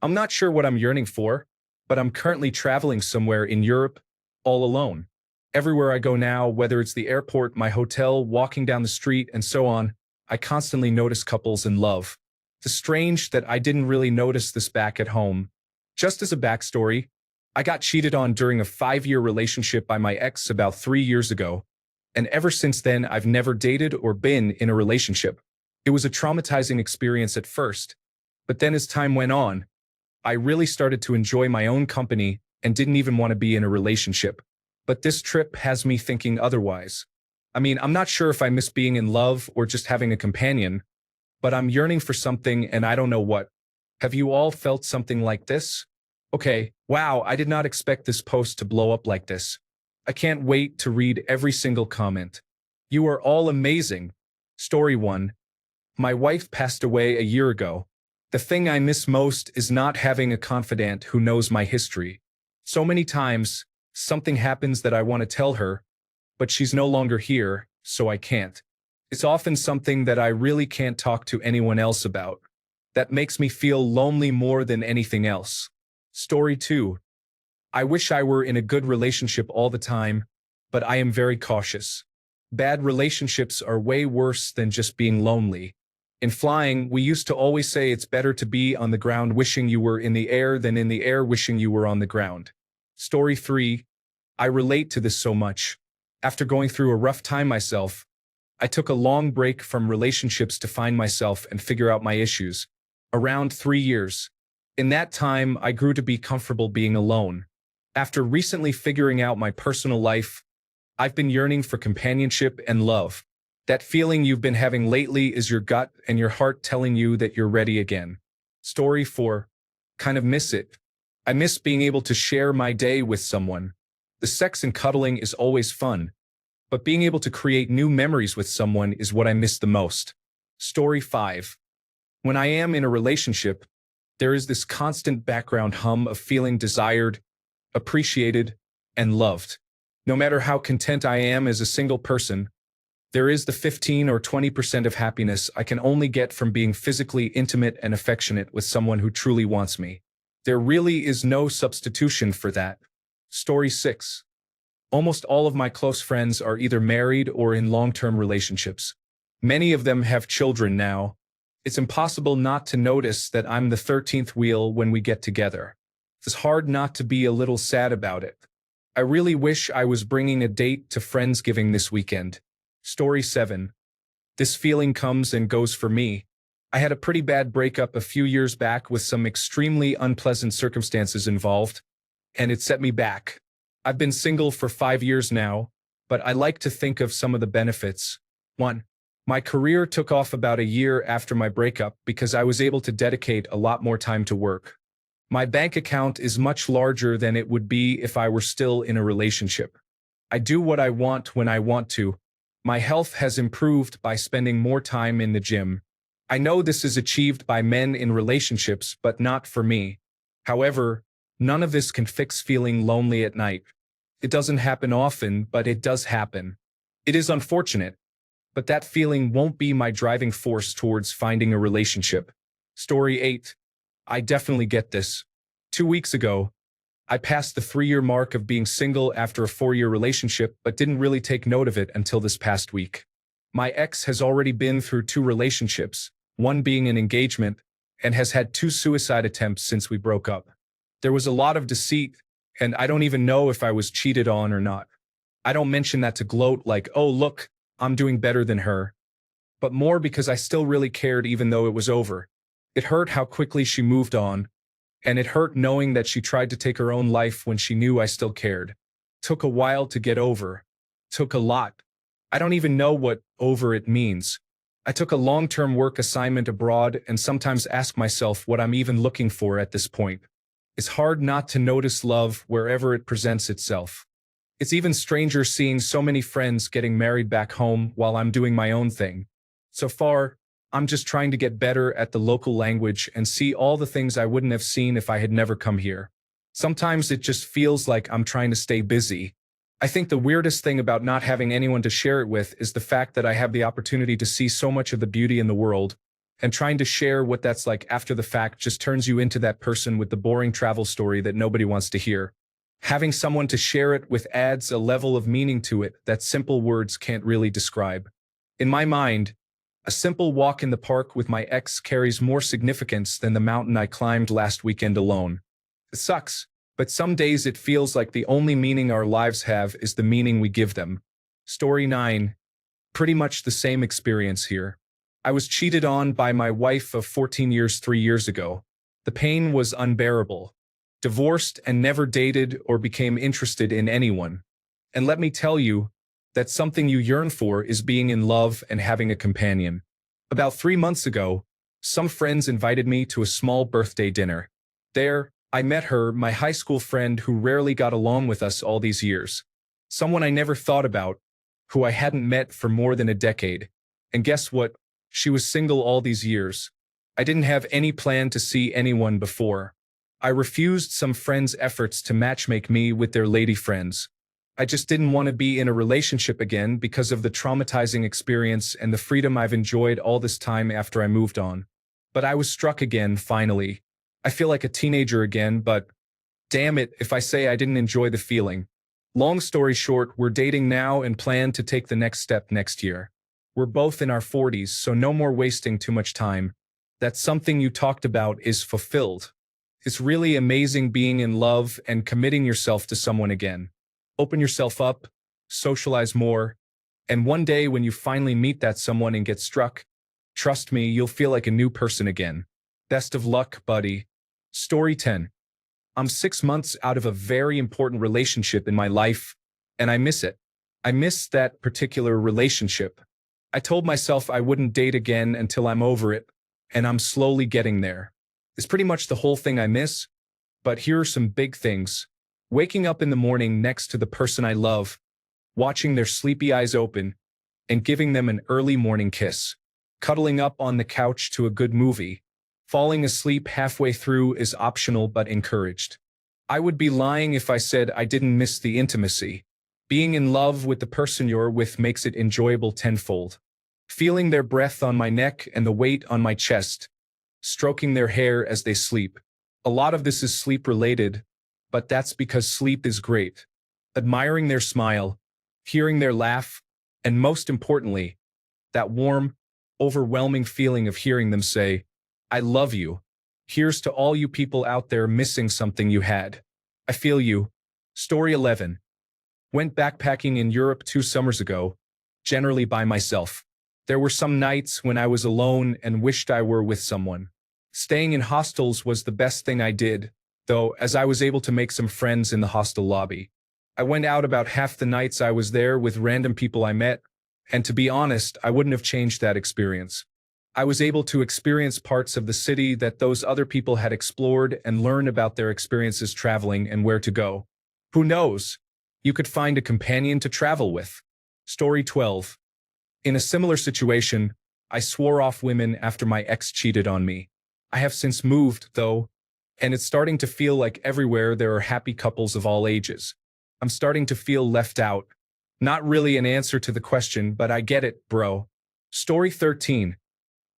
I'm not sure what I'm yearning for, but I'm currently traveling somewhere in Europe, all alone. Everywhere I go now, whether it's the airport, my hotel, walking down the street, and so on, I constantly notice couples in love. It's strange that I didn't really notice this back at home. Just as a backstory, I got cheated on during a 5-year relationship by my ex about 3 years ago, and ever since then I've never dated or been in a relationship. It was a traumatizing experience at first, but then as time went on, I really started to enjoy my own company and didn't even want to be in a relationship. But this trip has me thinking otherwise. I mean, I'm not sure if I miss being in love or just having a companion, but I'm yearning for something and I don't know what. Have you all felt something like this? Okay, wow, I did not expect this post to blow up like this. I can't wait to read every single comment. You are all amazing. Story 1. My wife passed away a year ago. The thing I miss most is not having a confidant who knows my history. So many times, something happens that I want to tell her, but she's no longer here, so I can't. It's often something that I really can't talk to anyone else about. That makes me feel lonely more than anything else. Story 2. I wish I were in a good relationship all the time, but I am very cautious. Bad relationships are way worse than just being lonely. In flying, we used to always say it's better to be on the ground wishing you were in the air than in the air wishing you were on the ground. Story 3. I relate to this so much. After going through a rough time myself, I took a long break from relationships to find myself and figure out my issues. Around 3 years. In that time, I grew to be comfortable being alone. After recently figuring out my personal life, I've been yearning for companionship and love. That feeling you've been having lately is your gut and your heart telling you that you're ready again. Story 4. Kind of miss it. I miss being able to share my day with someone. The sex and cuddling is always fun, but being able to create new memories with someone is what I miss the most. Story 5. When I am in a relationship, there is this constant background hum of feeling desired, appreciated, and loved. No matter how content I am as a single person, there is the 15 or 20% of happiness I can only get from being physically intimate and affectionate with someone who truly wants me. There really is no substitution for that. Story 6. Almost all of my close friends are either married or in long-term relationships. Many of them have children now. It's impossible not to notice that I'm the 13th wheel when we get together. It's hard not to be a little sad about it. I really wish I was bringing a date to Friendsgiving this weekend. Story 7. This feeling comes and goes for me. I had a pretty bad breakup a few years back with some extremely unpleasant circumstances involved, and it set me back. I've been single for 5 years now, but I like to think of some of the benefits. 1. My career took off about a year after my breakup because I was able to dedicate a lot more time to work. My bank account is much larger than it would be if I were still in a relationship. I do what I want when I want to. My health has improved by spending more time in the gym. I know this is achieved by men in relationships, but not for me. However, none of this can fix feeling lonely at night. It doesn't happen often, but it does happen. It is unfortunate, but that feeling won't be my driving force towards finding a relationship. Story 8. I definitely get this. 2 weeks ago, I passed the 3-year mark of being single after a 4-year relationship, but didn't really take note of it until this past week. My ex has already been through 2 relationships, one being an engagement, and has had 2 suicide attempts since we broke up. There was a lot of deceit, and I don't even know if I was cheated on or not. I don't mention that to gloat like, oh look, I'm doing better than her, but more because I still really cared even though it was over. It hurt how quickly she moved on, and it hurt knowing that she tried to take her own life when she knew I still cared. Took a while to get over. Took a lot. I don't even know what over it means. I took a long-term work assignment abroad and sometimes ask myself what I'm even looking for at this point. It's hard not to notice love wherever it presents itself. It's even stranger seeing so many friends getting married back home while I'm doing my own thing. So far, I'm just trying to get better at the local language and see all the things I wouldn't have seen if I had never come here. Sometimes it just feels like I'm trying to stay busy. I think the weirdest thing about not having anyone to share it with is the fact that I have the opportunity to see so much of the beauty in the world, And trying to share what that's like after the fact just turns you into that person with the boring travel story that nobody wants to hear. Having someone to share it with adds a level of meaning to it that simple words can't really describe. In my mind, a simple walk in the park with my ex carries more significance than the mountain I climbed last weekend alone. It sucks, but some days it feels like the only meaning our lives have is the meaning we give them. Story 9. Pretty much the same experience here. I was cheated on by my wife of 14 years 3 years ago. The pain was unbearable. Divorced and never dated or became interested in anyone. And let me tell you that something you yearn for is being in love and having a companion. About 3 months ago, some friends invited me to a small birthday dinner. There, I met her, my high school friend who rarely got along with us all these years. Someone I never thought about, who I hadn't met for more than a decade. And guess what? She was single all these years. I didn't have any plan to see anyone before. I refused some friends' efforts to matchmake me with their lady friends. I just didn't want to be in a relationship again because of the traumatizing experience and the freedom I've enjoyed all this time after I moved on. But I was struck again, finally. I feel like a teenager again, but damn it if I say I didn't enjoy the feeling. Long story short, we're dating now and plan to take the next step next year. We're both in our 40s, so no more wasting too much time. That something you talked about is fulfilled. It's really amazing being in love and committing yourself to someone again. Open yourself up, socialize more, and one day when you finally meet that someone and get struck, trust me, you'll feel like a new person again. Best of luck, buddy. Story 10. I'm 6 months out of a very important relationship in my life, and I miss it. I miss that particular relationship. I told myself I wouldn't date again until I'm over it, and I'm slowly getting there. It's pretty much the whole thing I miss, but here are some big things. Waking up in the morning next to the person I love, watching their sleepy eyes open, and giving them an early morning kiss. Cuddling up on the couch to a good movie. Falling asleep halfway through is optional but encouraged. I would be lying if I said I didn't miss the intimacy. Being in love with the person you're with makes it enjoyable tenfold. Feeling their breath on my neck and the weight on my chest. Stroking their hair as they sleep. A lot of this is sleep-related, but that's because sleep is great. Admiring their smile, hearing their laugh, and most importantly, that warm, overwhelming feeling of hearing them say, "I love you." Here's to all you people out there missing something you had. I feel you. Story 11. Went backpacking in Europe 2 summers ago, generally by myself. There were some nights when I was alone and wished I were with someone. Staying in hostels was the best thing I did, though, as I was able to make some friends in the hostel lobby. I went out about half the nights I was there with random people I met, and to be honest, I wouldn't have changed that experience. I was able to experience parts of the city that those other people had explored and learn about their experiences traveling and where to go. Who knows? You could find a companion to travel with. Story 12. In a similar situation, I swore off women after my ex cheated on me. I have since moved, though, and it's starting to feel like everywhere there are happy couples of all ages. I'm starting to feel left out. Not really an answer to the question, but I get it, bro. Story 13.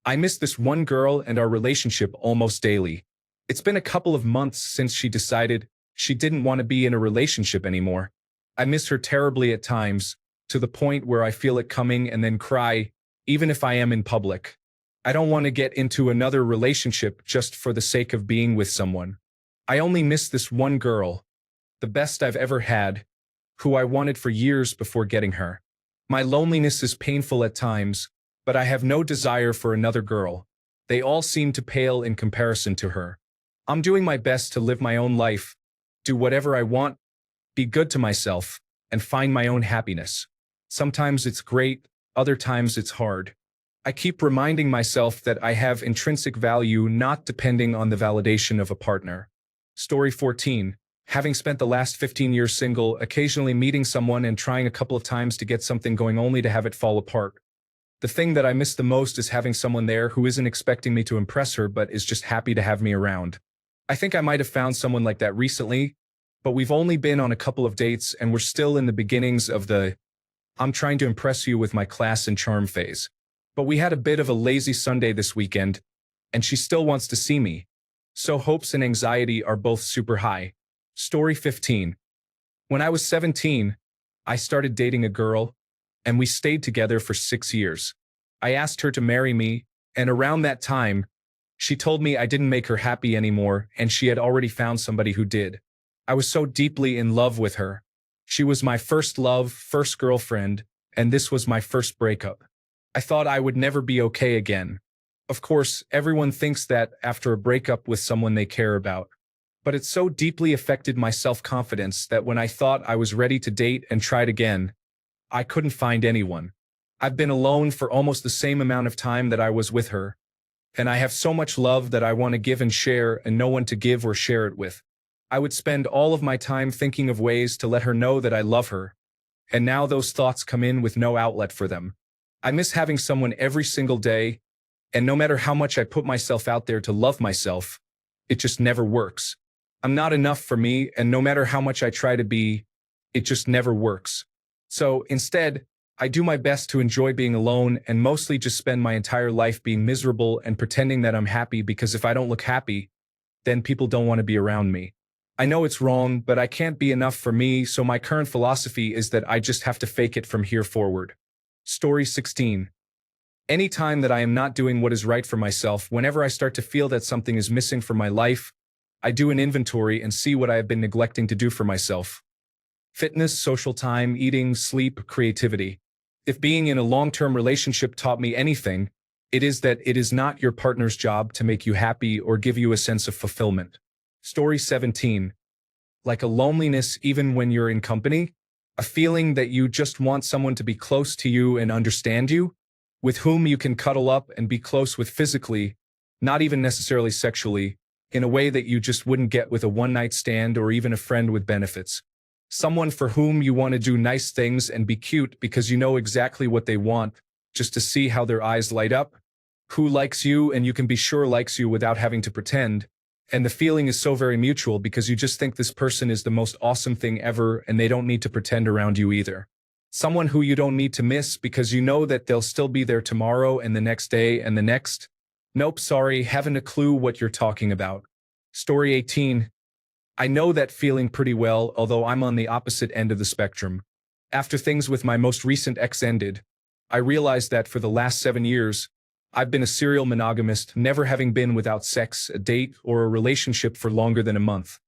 I miss this one girl and our relationship almost daily. It's been a couple of months since she decided she didn't want to be in a relationship anymore. I miss her terribly at times, to the point where I feel it coming and then cry, even if I am in public. I don't want to get into another relationship just for the sake of being with someone. I only miss this one girl, the best I've ever had, who I wanted for years before getting her. My loneliness is painful at times, but I have no desire for another girl. They all seem to pale in comparison to her. I'm doing my best to live my own life, do whatever I want, be good to myself, and find my own happiness. Sometimes it's great, other times it's hard. I keep reminding myself that I have intrinsic value not depending on the validation of a partner. Story 14. Having spent the last 15 years single, occasionally meeting someone and trying a couple of times to get something going only to have it fall apart. The thing that I miss the most is having someone there who isn't expecting me to impress her but is just happy to have me around. I think I might have found someone like that recently, but we've only been on a couple of dates and we're still in the beginnings of the "I'm trying to impress you with my class and charm" phase. But we had a bit of a lazy Sunday this weekend, and she still wants to see me. So hopes and anxiety are both super high. Story 15. When I was 17, I started dating a girl, and we stayed together for 6 years. I asked her to marry me, and around that time, she told me I didn't make her happy anymore, and she had already found somebody who did. I was so deeply in love with her. She was my first love, first girlfriend, and this was my first breakup. I thought I would never be okay again. Of course, everyone thinks that after a breakup with someone they care about. But it so deeply affected my self-confidence that when I thought I was ready to date and tried again, I couldn't find anyone. I've been alone for almost the same amount of time that I was with her. And I have so much love that I want to give and share and no one to give or share it with. I would spend all of my time thinking of ways to let her know that I love her. And now those thoughts come in with no outlet for them. I miss having someone every single day, and no matter how much I put myself out there to love myself, it just never works. I'm not enough for me, and no matter how much I try to be, it just never works. So instead, I do my best to enjoy being alone and mostly just spend my entire life being miserable and pretending that I'm happy, because if I don't look happy, then people don't want to be around me. I know it's wrong, but I can't be enough for me, so my current philosophy is that I just have to fake it from here forward. Story 16. Any time that I am not doing what is right for myself, whenever I start to feel that something is missing from my life, I do an inventory and see what I have been neglecting to do for myself. Fitness, social time, eating, sleep, creativity. If being in a long-term relationship taught me anything, it is that it is not your partner's job to make you happy or give you a sense of fulfillment. Story 17. Like a loneliness even when you're in company? A feeling that you just want someone to be close to you and understand you, with whom you can cuddle up and be close with physically, not even necessarily sexually, in a way that you just wouldn't get with a one-night stand or even a friend with benefits. Someone for whom you want to do nice things and be cute because you know exactly what they want, just to see how their eyes light up, who likes you and you can be sure likes you without having to pretend. And the feeling is so very mutual because you just think this person is the most awesome thing ever and they don't need to pretend around you either. Someone who you don't need to miss because you know that they'll still be there tomorrow and the next day and the next. Nope, sorry, haven't a clue what you're talking about. Story 18. I know that feeling pretty well, although I'm on the opposite end of the spectrum. After things with my most recent ex ended, I realized that for the last 7 years, I've been a serial monogamist, never having been without sex, a date, or a relationship for longer than a month.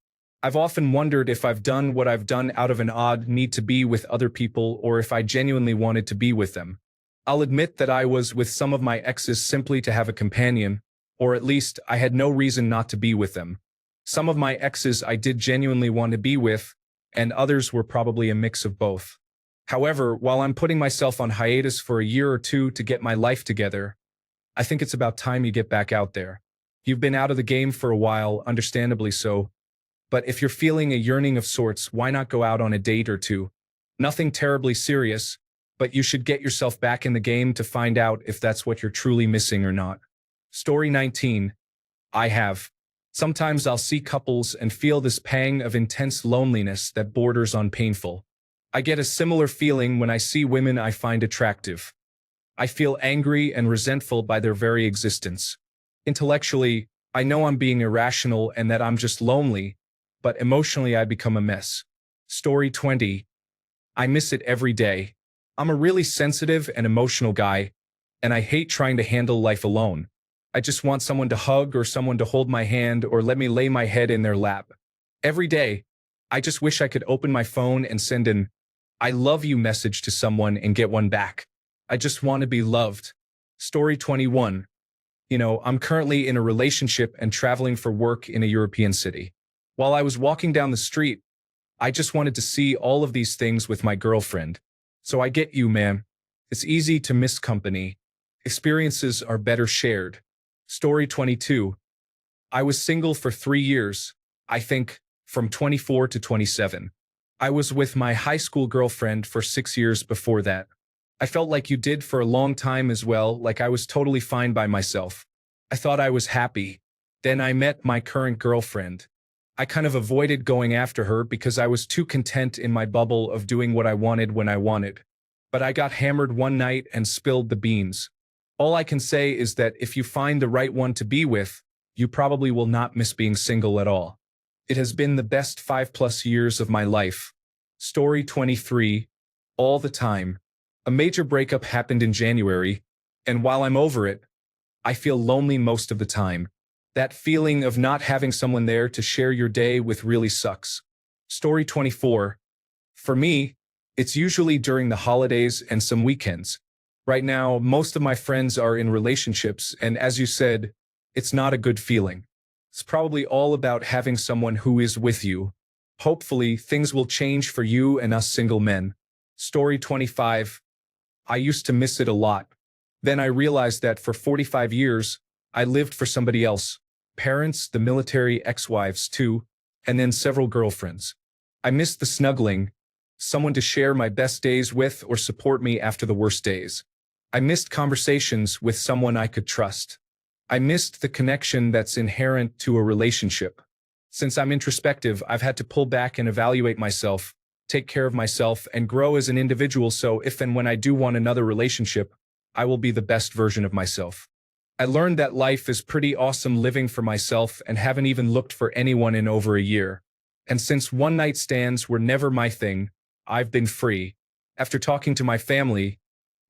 I've often wondered if I've done what I've done out of an odd need to be with other people or if I genuinely wanted to be with them. I'll admit that I was with some of my exes simply to have a companion, or at least I had no reason not to be with them. Some of my exes I did genuinely want to be with, and others were probably a mix of both. However, while I'm putting myself on hiatus for a year or two to get my life together, I think it's about time you get back out there. You've been out of the game for a while, understandably so, but if you're feeling a yearning of sorts, why not go out on a date or two? Nothing terribly serious, but you should get yourself back in the game to find out if that's what you're truly missing or not. Story 19. I have. Sometimes I'll see couples and feel this pang of intense loneliness that borders on painful. I get a similar feeling when I see women I find attractive. I feel angry and resentful by their very existence. Intellectually, I know I'm being irrational and that I'm just lonely, but emotionally I become a mess. Story 20. I miss it every day. I'm a really sensitive and emotional guy, and I hate trying to handle life alone. I just want someone to hug or someone to hold my hand or let me lay my head in their lap. Every day, I just wish I could open my phone and send an "I love you" message to someone and get one back. I just want to be loved. Story 21. I'm currently in a relationship and traveling for work in a European city. While I was walking down the street, I just wanted to see all of these things with my girlfriend. So I get you, man. It's easy to miss company. Experiences are better shared. Story 22. I was single for 3 years, I think, from 24 to 27. I was with my high school girlfriend for 6 years before that. I felt like you did for a long time as well, like I was totally fine by myself. I thought I was happy. Then I met my current girlfriend. I kind of avoided going after her because I was too content in my bubble of doing what I wanted when I wanted. But I got hammered one night and spilled the beans. All I can say is that if you find the right one to be with, you probably will not miss being single at all. It has been the best 5+ years of my life. Story 23. All the time. A major breakup happened in January, and while I'm over it, I feel lonely most of the time. That feeling of not having someone there to share your day with really sucks. Story 24. For me, it's usually during the holidays and some weekends. Right now, most of my friends are in relationships, and as you said, it's not a good feeling. It's probably all about having someone who is with you. Hopefully, things will change for you and us single men. Story 25. I used to miss it a lot. Then I realized that for 45 years, I lived for somebody else. Parents, the military, ex-wives too, and then several girlfriends. I missed the snuggling, someone to share my best days with or support me after the worst days. I missed conversations with someone I could trust. I missed the connection that's inherent to a relationship. Since I'm introspective, I've had to pull back and evaluate myself, take care of myself, and grow as an individual so if and when I do want another relationship, I will be the best version of myself. I learned that life is pretty awesome living for myself and haven't even looked for anyone in over a year. And since one-night stands were never my thing, I've been free. After talking to my family,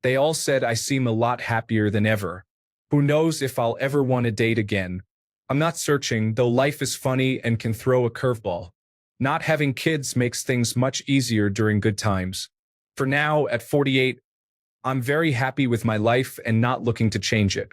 they all said I seem a lot happier than ever. Who knows if I'll ever want to date again. I'm not searching, though life is funny and can throw a curveball. Not having kids makes things much easier during good times. For now, at 48, I'm very happy with my life and not looking to change it.